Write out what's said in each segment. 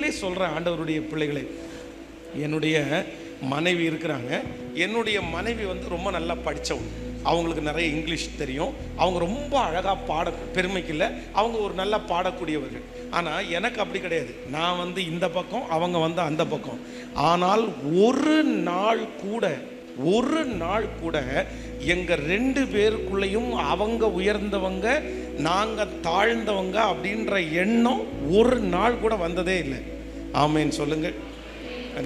உண்மையிலே சொல்கிறேன் ஆண்டவருடைய பிள்ளைகளே, என்னுடைய மனைவி இருக்கிறாங்க. என்னுடைய மனைவி வந்து ரொம்ப நல்லா படித்தவங்க. அவங்களுக்கு நிறைய இங்கிலீஷ் தெரியும். அவங்க ரொம்ப அழகாக பெருமைக்கு இல்லை, அவங்க ஒரு நல்லா பாடக்கூடியவர்கள். ஆனால் எனக்கு அப்படி கிடையாது. நான் வந்து இந்த பக்கம், அவங்க வந்து அந்த பக்கம். ஆனால் ஒரு நாள் கூட எங்கள் 2 பேருக்குள்ளேயும் அவங்க உயர்ந்தவங்க நாங்கள் தாழ்ந்தவங்க அப்படின்ற எண்ணம் ஒரு நாள் கூட வந்ததே இல்லை. ஆமேன்னு சொல்லுங்கள்.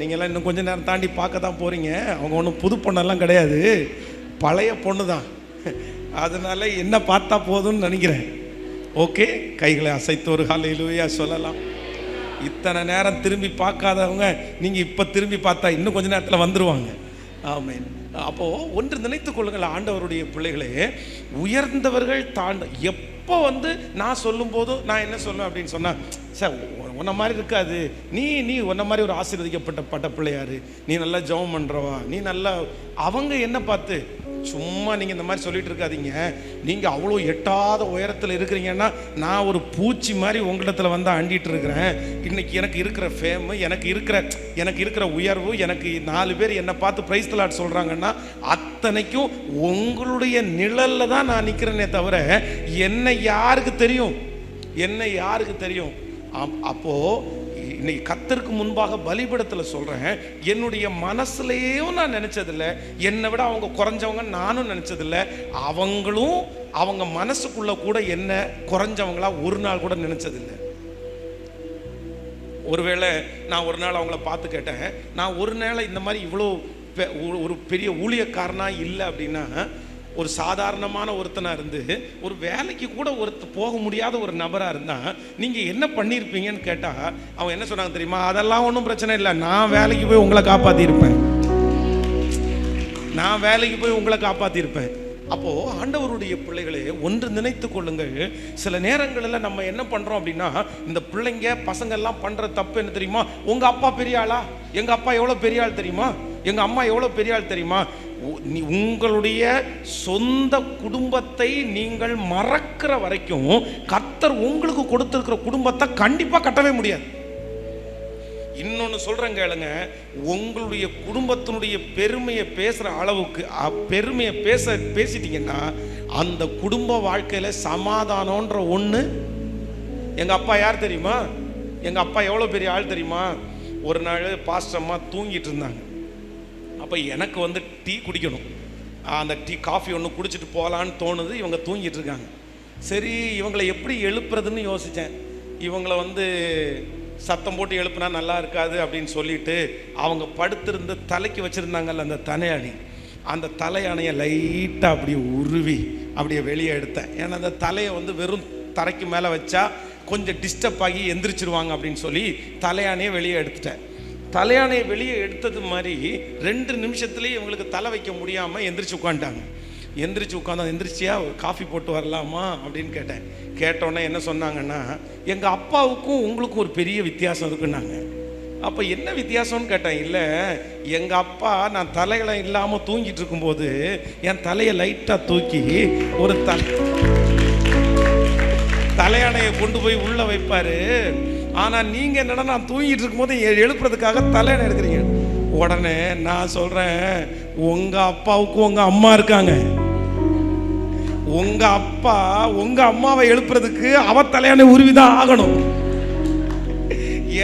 நீங்கள்லாம் இன்னும் கொஞ்சம் நேரம் தாண்டி பார்க்க தான் போகிறீங்க. அவங்க ஒன்றும் புது பொண்ணெல்லாம் கிடையாது, பழைய பொண்ணு தான். அதனால என்ன பார்த்தா போதும்னு நினைக்கிறேன். ஓகே, கைகளை அசைத்து ஒரு ஹல்லேலூயா சொல்லலாம். இத்தனை நேரம் திரும்பி பார்க்காதவங்க நீங்கள் இப்போ திரும்பி பார்த்தா இன்னும் கொஞ்ச நேரத்தில் வந்துடுவாங்க. ஆமென். அப்போது ஒன்று நினைத்து கொள்ளுங்கள் ஆண்டவருடைய பிள்ளைகளே, உயர்ந்தவர்கள் எப்போ வந்து நான் சொல்லும் போதும் நான் என்ன சொல்லுவேன் அப்படின்னு சொன்னால், சார் உன்ன மாதிரி இருக்காது, நீ உன்ன மாதிரி ஒரு ஆசீர்வதிக்கப்பட்ட பிள்ளையாரு, நீ நல்லா ஜெபம் பண்ணுறவா, நீ நல்லா. அவங்க என்ன பார்த்து சும்மா நீங்கள் இந்த மாதிரி சொல்லிட்டு இருக்காதீங்க, நீங்கள் அவ்வளோ எட்டாத உயரத்தில் இருக்கிறீங்கன்னா நான் ஒரு பூச்சி மாதிரி உங்களிடத்தில் வந்து அண்டிட்டு இருக்கிறேன். இன்னைக்கு எனக்கு இருக்கிற ஃபேமு, எனக்கு இருக்கிற உயர்வு, எனக்கு 4 பேர் என்னை பார்த்து பிரைஸ் தி லார்ட் சொல்கிறாங்கன்னா அத்தனைக்கும் உங்களுடைய நிழலில் தான் நான் நிற்கிறேனே தவிர என்னை யாருக்கு தெரியும்? அப்போது இன்னைக்கு கர்த்தருக்கு முன்பாக பலிபீடத்தில் சொல்கிறேன், என்னுடைய மனசுலேயும் நான் நினச்சதில்லை, என்னை விட அவங்க குறைஞ்சவங்க நானும் நினச்சதில்லை, அவங்களும் அவங்க மனசுக்குள்ளே கூட என்ன குறைஞ்சவங்களா ஒரு நாள் கூட நினச்சதில்லை. ஒருவேளை நான் ஒரு நாள் அவங்கள பார்த்து கேட்டேன், நான் ஒரு நாள் இந்த மாதிரி இவ்வளோ ஒரு பெரிய ஊழியக்காரனாக இல்லை அப்படின்னா, ஒரு சாதாரணமான ஒருத்தனாக இருந்து ஒரு வேலைக்கு கூட போக முடியாத ஒரு நபராக இருந்தால் நீங்கள் என்ன பண்ணியிருப்பீங்கன்னு கேட்டால் அவன் என்ன சொன்னாங்க தெரியுமா? அதெல்லாம் ஒன்றும் பிரச்சனை இல்லை, நான் வேலைக்கு போய் உங்களை காப்பாற்றியிருப்பேன். அப்போது ஆண்டவருடைய பிள்ளைகளே, ஒன்று நினைத்து கொள்ளுங்கள். சில நேரங்களில் நம்ம என்ன பண்ணுறோம் அப்படின்னா, இந்த பிள்ளைங்க பசங்கள்லாம் பண்ணுற தப்பு என்ன தெரியுமா? உங்கள் அப்பா பெரிய ஆளா? எங்கள் அப்பா எவ்வளோ பெரிய ஆள் தெரியுமா? எங்கள் அம்மா எவ்வளோ பெரிய ஆள் தெரியுமா? உங்களுடைய சொந்த குடும்பத்தை நீங்கள் மறக்கிற வரைக்கும் கர்த்தர் உங்களுக்கு கொடுத்திருக்கிற குடும்பத்தை கண்டிப்பாக கட்டவே முடியாது. இன்னொன்று சொல்கிறேன் கேளுங்க, உங்களுடைய குடும்பத்தினுடைய பெருமையை பேசுகிற அளவுக்கு பெருமையை பேசிட்டீங்கன்னா அந்த குடும்ப வாழ்க்கையில் சமாதானம்ன்ற ஒன்று. எங்கள் அப்பா யார் தெரியுமா? எங்கள் அப்பா எவ்வளோ பெரிய ஆள் தெரியுமா? ஒரு நாள் பாஸ்டர் அம்மா தூங்கிட்டு இருந்தாங்க. அப்போ எனக்கு வந்து டீ குடிக்கணும், அந்த காஃபி ஒன்று குடிச்சிட்டு போகலான்னு தோணுது. இவங்க தூங்கிட்டு இருக்காங்க. சரி, இவங்களை எப்படி எழுப்புறதுன்னு யோசித்தேன். இவங்களை வந்து சத்தம் போட்டு எழுப்புனா நல்லா இருக்காது அப்படின்னு சொல்லிட்டு அவங்க படுத்திருந்து தலைக்கு வச்சுருந்தாங்கல்ல அந்த தலையாணி, அந்த தலையாணையை லைட்டாக அப்படியே உருவி அப்படியே வெளியே எடுத்தேன். ஏன்னா அந்த தலையை வந்து வெறும் தரைக்கு மேலே வச்சா கொஞ்சம் டிஸ்டர்ப் ஆகி எந்திரிச்சிருவாங்க அப்படின்னு சொல்லி தலையாணையை வெளியே எடுத்துட்டேன். தலையாணையை வெளியே எடுத்தது மாதிரி 2 நிமிஷத்துலேயே இவங்களுக்கு தலை வைக்க முடியாமல் எந்திரிச்சு எந்திரிச்சியா ஒரு காஃபி போட்டு வரலாமா அப்படின்னு கேட்டோன்னே என்ன சொன்னாங்கன்னா, எங்கள் அப்பாவுக்கும் உங்களுக்கும் ஒரு பெரிய வித்தியாசம் இருக்குன்னாங்க. அப்போ என்ன வித்தியாசம்னு கேட்டேன். இல்லை, எங்கள் அப்பா நான் தலைகளை இல்லாமல் தூங்கிட்டு இருக்கும்போது என் தலையை லைட்டாக தூக்கி ஒரு தலையாணையை கொண்டு போய் உள்ளே வைப்பார். ஆனால் நீங்கள் என்னன்னா நான் தூங்கிட்டு இருக்கும்போது எழுப்புறதுக்காக தலையணை எடுக்கிறீங்க. உடனே நான் சொல்கிறேன், உங்கள் அப்பாவுக்கும் உங்கள் அம்மா இருக்காங்க. உங்கள் அப்பா உங்கள் அம்மாவை எழுப்புறதுக்கு அவ தலையணை உருவிதான் ஆகணும்.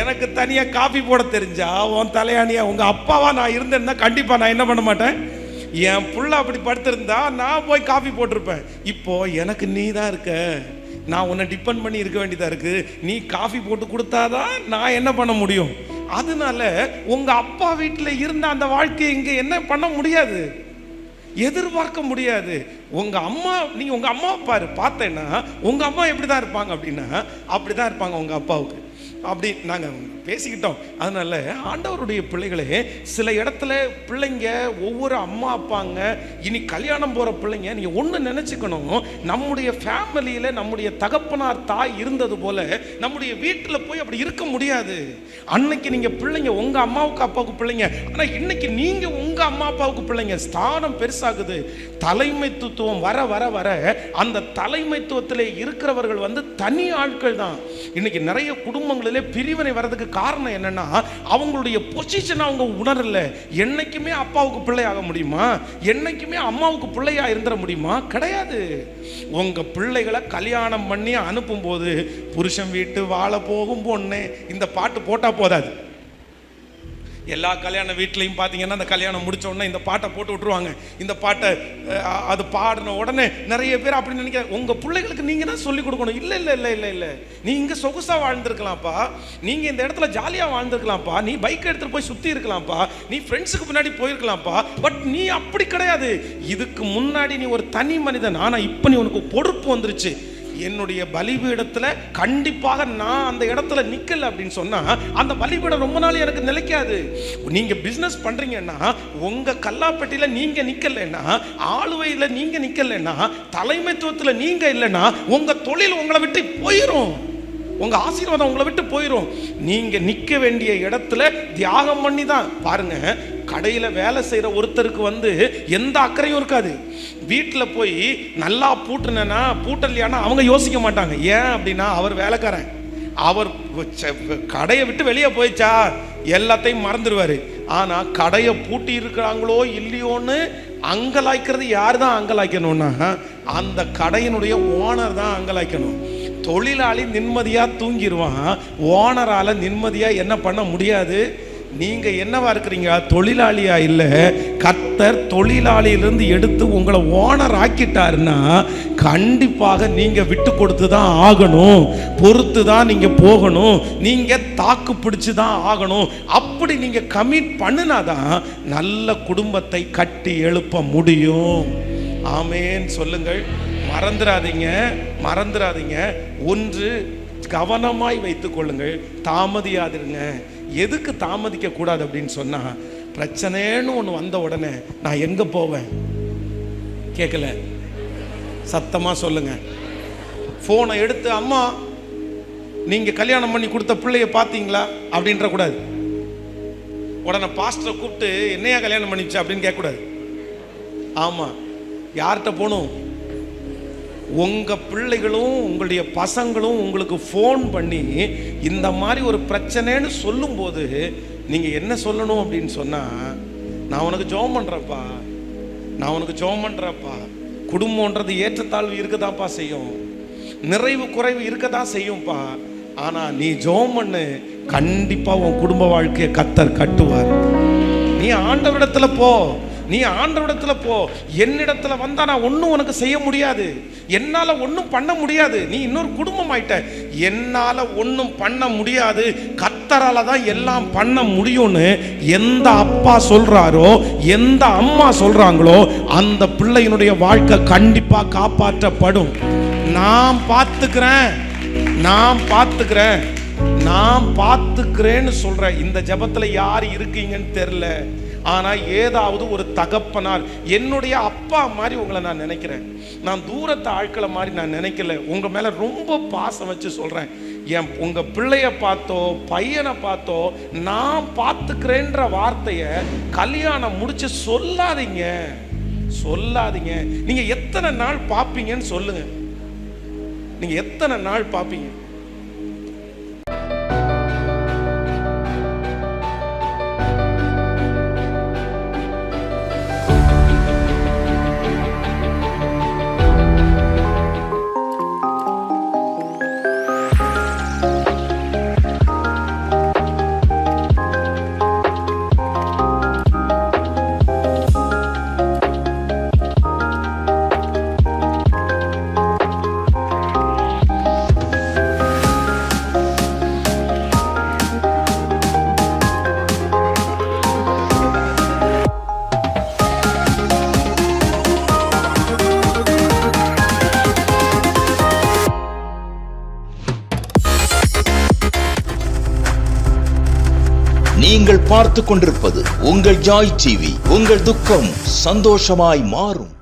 எனக்கு தனியாக காஃபி போட தெரிஞ்சா உன் தலையாணியா உங்கள் அப்பாவா நான் இருந்தேன்னா கண்டிப்பாக நான் என்ன பண்ண மாட்டேன். என் புள்ள அப்படி படுத்திருந்தா நான் போய் காஃபி போட்டிருப்பேன். இப்போ எனக்கு நீ தான் இருக்க, நான் உன்னை டிபெண்ட் பண்ணி இருக்க வேண்டியதாக இருக்குது. நீ காஃபி போட்டு கொடுத்தாதான் நான் என்ன பண்ண முடியும். அதனால உங்கள் அப்பா வீட்டில் இருந்த அந்த வாழ்க்கையை இங்கே என்ன பண்ண முடியாது, எதிர்பார்க்க முடியாது. உங்கள் அம்மா, நீங்கள் உங்கள் அம்மா பார்த்தேன்னா உங்கள் அம்மா எப்படி தான் இருப்பாங்க அப்படின்னா அப்படி தான் இருப்பாங்க உங்கள் அப்பாவுக்கு. அப்படி நாங்கள் பேசிக்கிட்டோம். அதனால ஆண்டவருடைய பிள்ளைகளே, சில இடத்துல பிள்ளைங்க ஒவ்வொரு அம்மா அப்பாங்க இனி கல்யாணம் போகிற பிள்ளைங்க நீங்கள் ஒன்று நினச்சிக்கணும், நம்முடைய ஃபேமிலியில் நம்முடைய தகப்பனார் தாய் இருந்தது போல் நம்முடைய வீட்டில் போய் அப்படி இருக்க முடியாது. அன்னைக்கு நீங்கள் பிள்ளைங்க உங்கள் அம்மாவுக்கு அப்பாவுக்கு பிள்ளைங்க, ஆனால் இன்னைக்கு நீங்கள் உங்கள் அம்மா அப்பாவுக்கு பிள்ளைங்க. ஸ்தானம் பெருசாகுது. தலைமைத்துவம் வர வர வர அந்த தலைமைத்துவத்தில் இருக்கிறவர்கள் வந்து தனி ஆட்கள் தான். இன்னைக்கு நிறைய குடும்பங்களிலே பிரிவினை வர்றதுக்கு காரணம் என்னன்னா, அவங்களுடைய பொசிஷன் அவங்க உணரல. என்னைக்குமே அப்பாவுக்கு பிள்ளை ஆக முடியுமா? என்னைக்குமே அம்மாவுக்கு பிள்ளையா இருந்துட முடியுமா? கிடையாது. உங்க பிள்ளைகளை கல்யாணம் பண்ணி அனுப்பும் போது புருஷன் வீட்டு வாழ போகும் பொண்ணே இந்த பாட்டு போட்டா போதாது. எல்லா கல்யாண வீட்லையும் பார்த்தீங்கன்னா அந்த கல்யாணம் முடிச்ச உடனே இந்த பாட்டை போட்டு விட்டுருவாங்க. இந்த பாட்டை அது பாடின உடனே நிறைய பேர் அப்படி நினைக்கிறாங்க. உங்க பிள்ளைகளுக்கு நீங்க தான் சொல்லிக் கொடுக்கணும். இல்லை இல்லை இல்லை இல்லை இல்லை, நீ இங்க சொகுசா வாழ்ந்துருக்கலாம்ப்பா, நீங்க இந்த இடத்துல ஜாலியா வாழ்ந்துருக்கலாம்ப்பா, நீ பைக் எடுத்துட்டு போய் சுத்தி இருக்கலாம்ப்பா, நீ ஃப்ரெண்ட்ஸுக்கு முன்னாடி போயிருக்கலாம்ப்பா. பட் நீ அப்படி கிடையாது. இதுக்கு முன்னாடி நீ ஒரு தனி மனிதன். ஆனா இப்ப நீ உனக்கு பொறுப்பு வந்துருச்சு. என்னுடைய பலிபீடத்துல கண்டிப்பாக நான் அந்த இடத்துல நிக்கல அப்படின்னு சொன்னா அந்த பலிபீடம் ரொம்ப நாள் எனக்கு நிலைக்காது. நீங்க பிசினஸ் பண்றீங்கன்னா உங்க கல்லாப்பட்டியில நீங்க நிக்கலன்னா, ஆளுவையில நீங்க நிக்கலன்னா, தலைமைத்துவத்துல நீங்க இல்லைன்னா உங்க தொழில் உங்களை விட்டு போயிடும். உங்க ஆசீர்வாதம் உங்களை விட்டு போயிடும். நீங்க நிக்க வேண்டிய இடத்துல தியாகம் பண்ணி தான் பாருங்க. கடையில வேலை செய்யற ஒருத்தருக்கு எந்த அக்கறையும் இருக்காது. வீட்டில் போய் நல்லா பூட்டுனா பூட்டலையானா அவங்க யோசிக்க மாட்டாங்க. ஏன் அப்படின்னா அவர் வேலைக்காரன். அவர் கடையை விட்டு வெளியே போயிச்சா எல்லாத்தையும் மறந்துடுவாரு. ஆனா கடையை பூட்டி இருக்கிறாங்களோ இல்லையோன்னு அங்கலாய்க்கிறது யார் தான் அங்கலாய்க்கணும்னா அந்த கடையினுடைய ஓனர் தான் அங்கலாய்க்கணும். தொழிலாளி நிம்மதியா தூங்கிடுவான், ஓனரால நிம்மதியா என்ன பண்ண முடியாது. நீங்க என்னவா இருக்கிறீங்க? தொழிலாளியா இல்ல. கர்த்தர் தொழிலாளியிலிருந்து எடுத்து உங்களை ஓனர் ஆக்கிட்டாருன்னா கண்டிப்பாக நீங்க விட்டு கொடுத்து தான் ஆகணும், பொறுத்து தான் நீங்க போகணும், நீங்க தாக்கு பிடிச்சு தான் ஆகணும். அப்படி நீங்க கமிட் பண்ணினாதான் நல்ல குடும்பத்தை கட்டி எழுப்ப முடியும். ஆமேன் சொல்லுங்கள். மறந்துடாதீங்க, மறந்துடாதீங்க. ஒன்று கவனமாய் வைத்துக் கொள்ளுங்கள், தாமதியாதிருங்க. எதுக்கு தாமதிக்க கூடாது அப்படின்னு சொன்னா, பிரச்சனைன்னு ஒன்று வந்த உடனே நான் எங்க போவேன்? கேட்கல, சத்தமா சொல்லுங்க. போனை எடுத்து அம்மா நீங்க கல்யாணம் பண்ணி கொடுத்த பிள்ளைய பார்த்தீங்களா அப்படின்ற கூடாது. உடனே பாஸ்டரை கூப்பிட்டு என்னையா கல்யாணம் பண்ணிச்சு அப்படின்னு கேட்கக்கூடாது. ஆமா, யார்கிட்ட போகணும்? உங்க பிள்ளைகளும் உங்களுடைய பசங்களும் உங்களுக்கு ஃபோன் பண்ணி இந்த மாதிரி ஒரு பிரச்சனைன்னு சொல்லும் போது நீங்க என்ன சொல்லணும் அப்படின்னு சொன்னா, நான் உனக்கு ஜெபம் பண்றப்பா, நான் உனக்கு ஜெபம் பண்றப்பா. குடும்பம்ன்றது ஏற்றத்தாழ்வு இருக்கதான்ப்பா செய்யும், நிறைவு குறைவு இருக்கதான் செய்யும்ப்பா. ஆனா நீ ஜெபம் பண்ணு, கண்டிப்பா உன் குடும்ப வாழ்க்கையை கர்த்தர் கட்டுவார். நீ ஆண்டவரிடத்துல போ, நீ ஆண்டவரிடத்துல போ. என்னிடத்துல வந்தா நான் ஒன்றும் உனக்கு செய்ய முடியாது, என்னால ஒன்றும் பண்ண முடியாது. நீ இன்னொரு குடும்பம் ஆயிட்ட, என்னால ஒன்றும் பண்ண முடியாது, கர்த்தரால தான் எல்லாம் பண்ண முடியும்னு எந்த அப்பா சொல்றாரோ, எந்த அம்மா சொல்றாங்களோ அந்த பிள்ளையினுடைய வாழ்க்கை கண்டிப்பா காப்பாற்றப்படும். நான் பார்த்துக்கிறேன், நான் பார்த்துக்கிறேன், நான் பார்த்துக்கிறேன்னு சொல்ற இந்த ஜெபத்துல யார் இருக்கீங்கன்னு தெரியல. ஆனா ஏதாவது ஒரு தகப்பனார், என்னுடைய அப்பா மாதிரி உங்களை நான் நினைக்கிறேன். நான் தூரத்து ஆட்களை மாதிரி நான் நினைக்கல. உங்க மேல ரொம்ப பாசம் வச்சு சொல்றேன். உங்க பிள்ளைய பார்த்தோ பையனை பார்த்தோ நான் பார்த்துக்கிறேன்ற வார்த்தைய கல்யாணம் முடிச்சு சொல்லாதீங்க, சொல்லாதீங்க. நீங்க எத்தனை நாள் பார்ப்பீங்கன்னு சொல்லுங்க. நீங்க எத்தனை நாள் பார்ப்பீங்க? நீங்கள் பார்த்துக் கொண்டிருப்பது உங்கள் ஜாய் டிவி. உங்கள் துக்கம் சந்தோஷமாய் மாறும்.